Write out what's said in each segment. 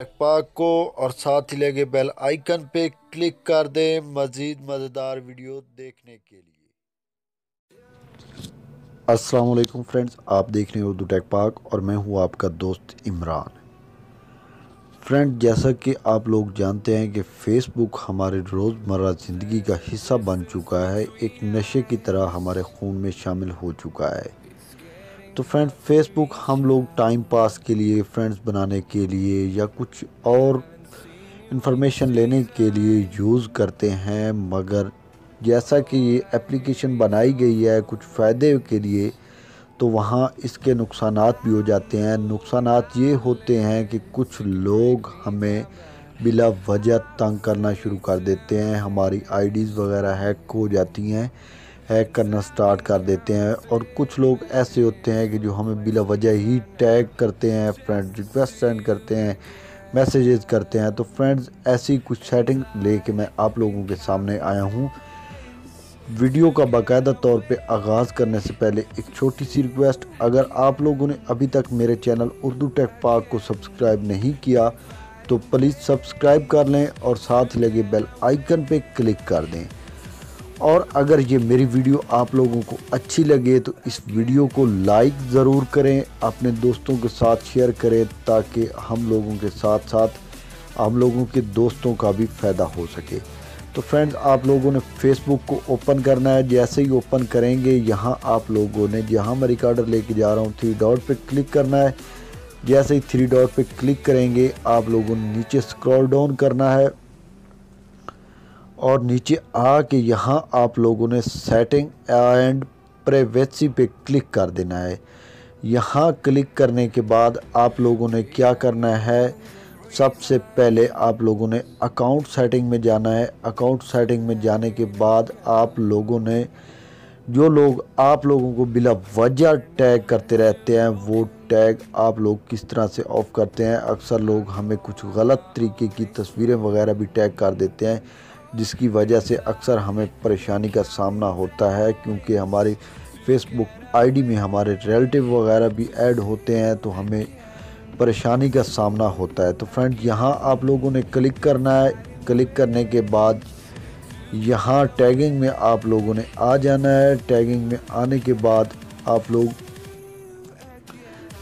पाक को और साथ ही लगे बेल आइकन पे क्लिक कर दें मज़ीद मज़ेदार वीडियो देखने के लिए। अस्सलाम वालेकुम फ्रेंड्स, आप देख रहे हैं उर्दू टेक पाक और मैं हूं आपका दोस्त इमरान। फ्रेंड, जैसा कि आप लोग जानते हैं कि फ़ेसबुक हमारे रोज़मर्रा ज़िंदगी का हिस्सा बन चुका है, एक नशे की तरह हमारे खून में शामिल हो चुका है। तो फ्रेंड, फ़ेसबुक हम लोग टाइम पास के लिए, फ्रेंड्स बनाने के लिए या कुछ और इंफॉर्मेशन लेने के लिए यूज़ करते हैं, मगर जैसा कि ये एप्लीकेशन बनाई गई है कुछ फ़ायदे के लिए, तो वहाँ इसके नुकसानात भी हो जाते हैं। नुकसानात ये होते हैं कि कुछ लोग हमें बिला वजह तंग करना शुरू कर देते हैं, हमारी आईडीज़ वगैरह हैक हो जाती हैं, हैक करना स्टार्ट कर देते हैं। और कुछ लोग ऐसे होते हैं कि जो हमें बिला वजह ही टैग करते हैं, फ्रेंड रिक्वेस्ट सेंड करते हैं, मैसेजेस करते हैं। तो फ्रेंड्स, ऐसी कुछ सेटिंग लेके मैं आप लोगों के सामने आया हूँ। वीडियो का बाकायदा तौर पे आगाज़ करने से पहले एक छोटी सी रिक्वेस्ट, अगर आप लोगों ने अभी तक मेरे चैनल उर्दू टेक पाक को सब्सक्राइब नहीं किया तो प्लीज़ सब्सक्राइब कर लें और साथ लगे बेल आइकन पे क्लिक कर दें। और अगर ये मेरी वीडियो आप लोगों को अच्छी लगे तो इस वीडियो को लाइक ज़रूर करें, अपने दोस्तों के साथ शेयर करें, ताकि हम लोगों के साथ साथ हम लोगों के दोस्तों का भी फ़ायदा हो सके। तो फ्रेंड्स, आप लोगों ने फेसबुक को ओपन करना है। जैसे ही ओपन करेंगे, यहाँ आप लोगों ने, जहाँ मैं रिकॉर्डर लेके जा रहा हूँ, 3 डॉट पे क्लिक करना है। जैसे ही 3 डॉट पे क्लिक करेंगे, आप लोगों ने नीचे स्क्रॉल डाउन करना है और नीचे आके यहाँ आप लोगों ने सेटिंग एंड प्राइवेसी पे क्लिक कर देना है। यहाँ क्लिक करने के बाद आप लोगों ने क्या करना है, सबसे पहले आप लोगों ने अकाउंट सेटिंग में जाना है। अकाउंट सेटिंग में जाने के बाद आप लोगों ने, जो लोग आप लोगों को बिला वजह टैग करते रहते हैं, वो टैग आप लोग किस तरह से ऑफ़ करते हैं। अक्सर लोग हमें कुछ गलत तरीके की तस्वीरें वगैरह भी टैग कर देते हैं, जिसकी वजह से अक्सर हमें परेशानी का सामना होता है, क्योंकि हमारी फेसबुक आईडी में हमारे रिलेटिव वगैरह भी ऐड होते हैं, तो हमें परेशानी का सामना होता है। तो फ्रेंड, यहाँ आप लोगों ने क्लिक करना है। क्लिक करने के बाद यहाँ टैगिंग में आप लोगों ने आ जाना है। टैगिंग में आने के बाद आप लोग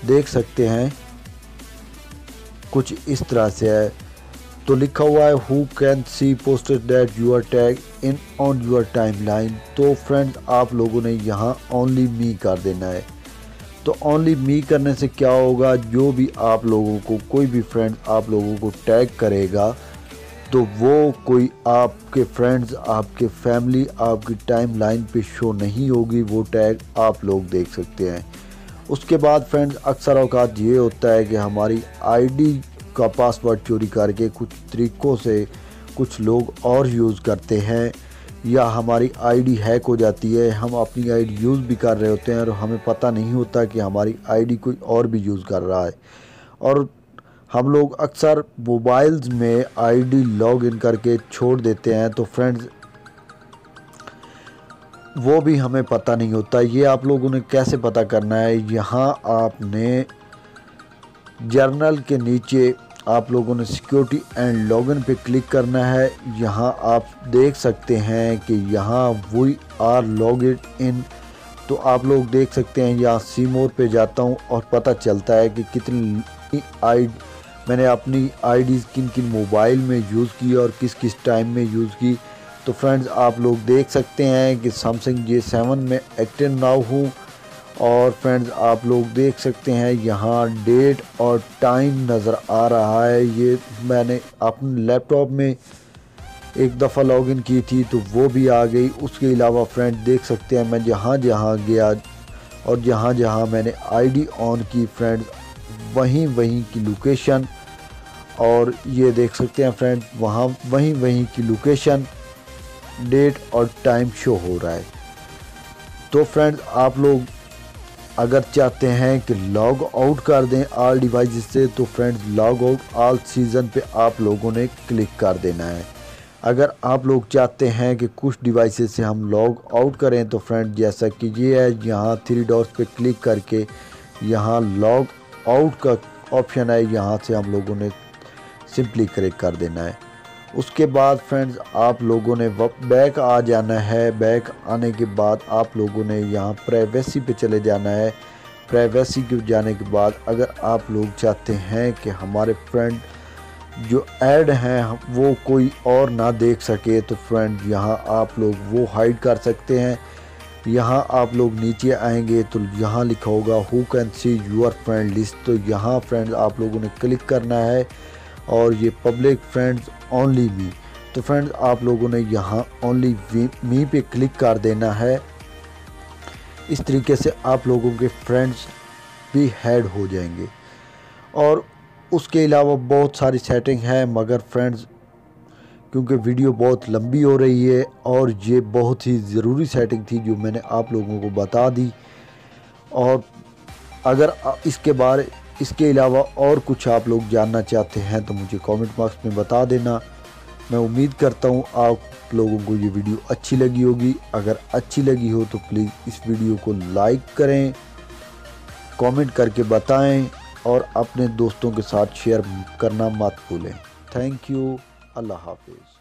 देख सकते हैं कुछ इस तरह से है। तो लिखा हुआ है who can see posted that your tag in on your timeline. तो फ्रेंड्स, आप लोगों ने यहाँ ओनली मी कर देना है। तो ओनली मी करने से क्या होगा, जो भी आप लोगों को, कोई भी फ्रेंड आप लोगों को टैग करेगा, तो वो कोई आपके फ्रेंड्स, आपके फैमिली, आपकी टाइम लाइन पे शो नहीं होगी, वो टैग आप लोग देख सकते हैं। उसके बाद फ्रेंड्स, अक्सर औकात ये होता है कि हमारी आईडी का पासवर्ड चोरी करके कुछ तरीक़ों से कुछ लोग और यूज़ करते हैं, या हमारी आईडी हैक हो जाती है। हम अपनी आईडी यूज़ भी कर रहे होते हैं और हमें पता नहीं होता कि हमारी आईडी कोई और भी यूज़ कर रहा है। और हम लोग अक्सर मोबाइल्स में आईडी लॉग इन करके छोड़ देते हैं, तो फ्रेंड्स वो भी हमें पता नहीं होता। ये आप लोगों ने कैसे पता करना है, यहाँ आपने जर्नल के नीचे आप लोगों ने सिक्योरिटी एंड लॉगिन पे क्लिक करना है। यहाँ आप देख सकते हैं कि यहाँ वी आर लॉगिड इन। तो आप लोग देख सकते हैं, यहाँ सी मोर पे जाता हूँ और पता चलता है कि कितनी मैंने अपनी आईडीज़ किन किन मोबाइल में यूज़ की और किस किस टाइम में यूज़ की। तो फ्रेंड्स, आप लोग देख सकते हैं कि सैमसंग J7 में एक्टिव नाउ हूँ। और फ्रेंड्स, आप लोग देख सकते हैं यहाँ डेट और टाइम नज़र आ रहा है। ये मैंने अपने लैपटॉप में एक दफ़ा लॉगिन की थी, तो वो भी आ गई। उसके अलावा फ्रेंड देख सकते हैं, मैं जहाँ जहाँ गया और जहाँ जहाँ मैंने आईडी ऑन की, फ्रेंड्स वहीं वहीं की लोकेशन, और ये देख सकते हैं फ्रेंड, वहाँ वहीं वहीं की लोकेशन, डेट और टाइम शो हो रहा है। तो फ्रेंड्स, आप लोग अगर चाहते हैं कि लॉग आउट कर दें ऑल डिवाइसेस से, तो friends log out all season पे आप लोगों ने क्लिक कर देना है। अगर आप लोग चाहते हैं कि कुछ डिवाइसेस से हम लॉग आउट करें, तो फ्रेंड जैसा कि ये है, यहाँ 3 डॉट्स पे क्लिक करके यहाँ लॉग आउट का ऑप्शन है, यहाँ से हम लोगों ने सिंपली क्लिक कर देना है। उसके बाद फ्रेंड्स आप लोगों ने बैक आ जाना है। बैक आने के बाद आप लोगों ने यहाँ प्राइवेसी पे चले जाना है। प्राइवेसी के जाने के बाद अगर आप लोग चाहते हैं कि हमारे फ्रेंड जो ऐड हैं वो कोई और ना देख सके, तो फ्रेंड यहाँ आप लोग वो हाइड कर सकते हैं। यहाँ आप लोग नीचे आएंगे तो यहाँ लिखा होगा who can see your friend list, तो यहाँ फ्रेंड्स आप लोगों ने क्लिक करना है और ये पब्लिक फ्रेंड्स ओनली मी, तो फ्रेंड्स आप लोगों ने यहाँ ओनली मी पे क्लिक कर देना है। इस तरीके से आप लोगों के फ्रेंड्स भी ऐड हो जाएंगे। और उसके अलावा बहुत सारी सेटिंग है, मगर फ्रेंड्स क्योंकि वीडियो बहुत लंबी हो रही है और ये बहुत ही ज़रूरी सेटिंग थी जो मैंने आप लोगों को बता दी। और अगर इसके अलावा और कुछ आप लोग जानना चाहते हैं तो मुझे कमेंट बॉक्स में बता देना। मैं उम्मीद करता हूँ आप लोगों को ये वीडियो अच्छी लगी होगी। अगर अच्छी लगी हो तो प्लीज़ इस वीडियो को लाइक करें, कमेंट करके बताएं और अपने दोस्तों के साथ शेयर करना मत भूलें। Thank you. अल्लाह हाफिज़।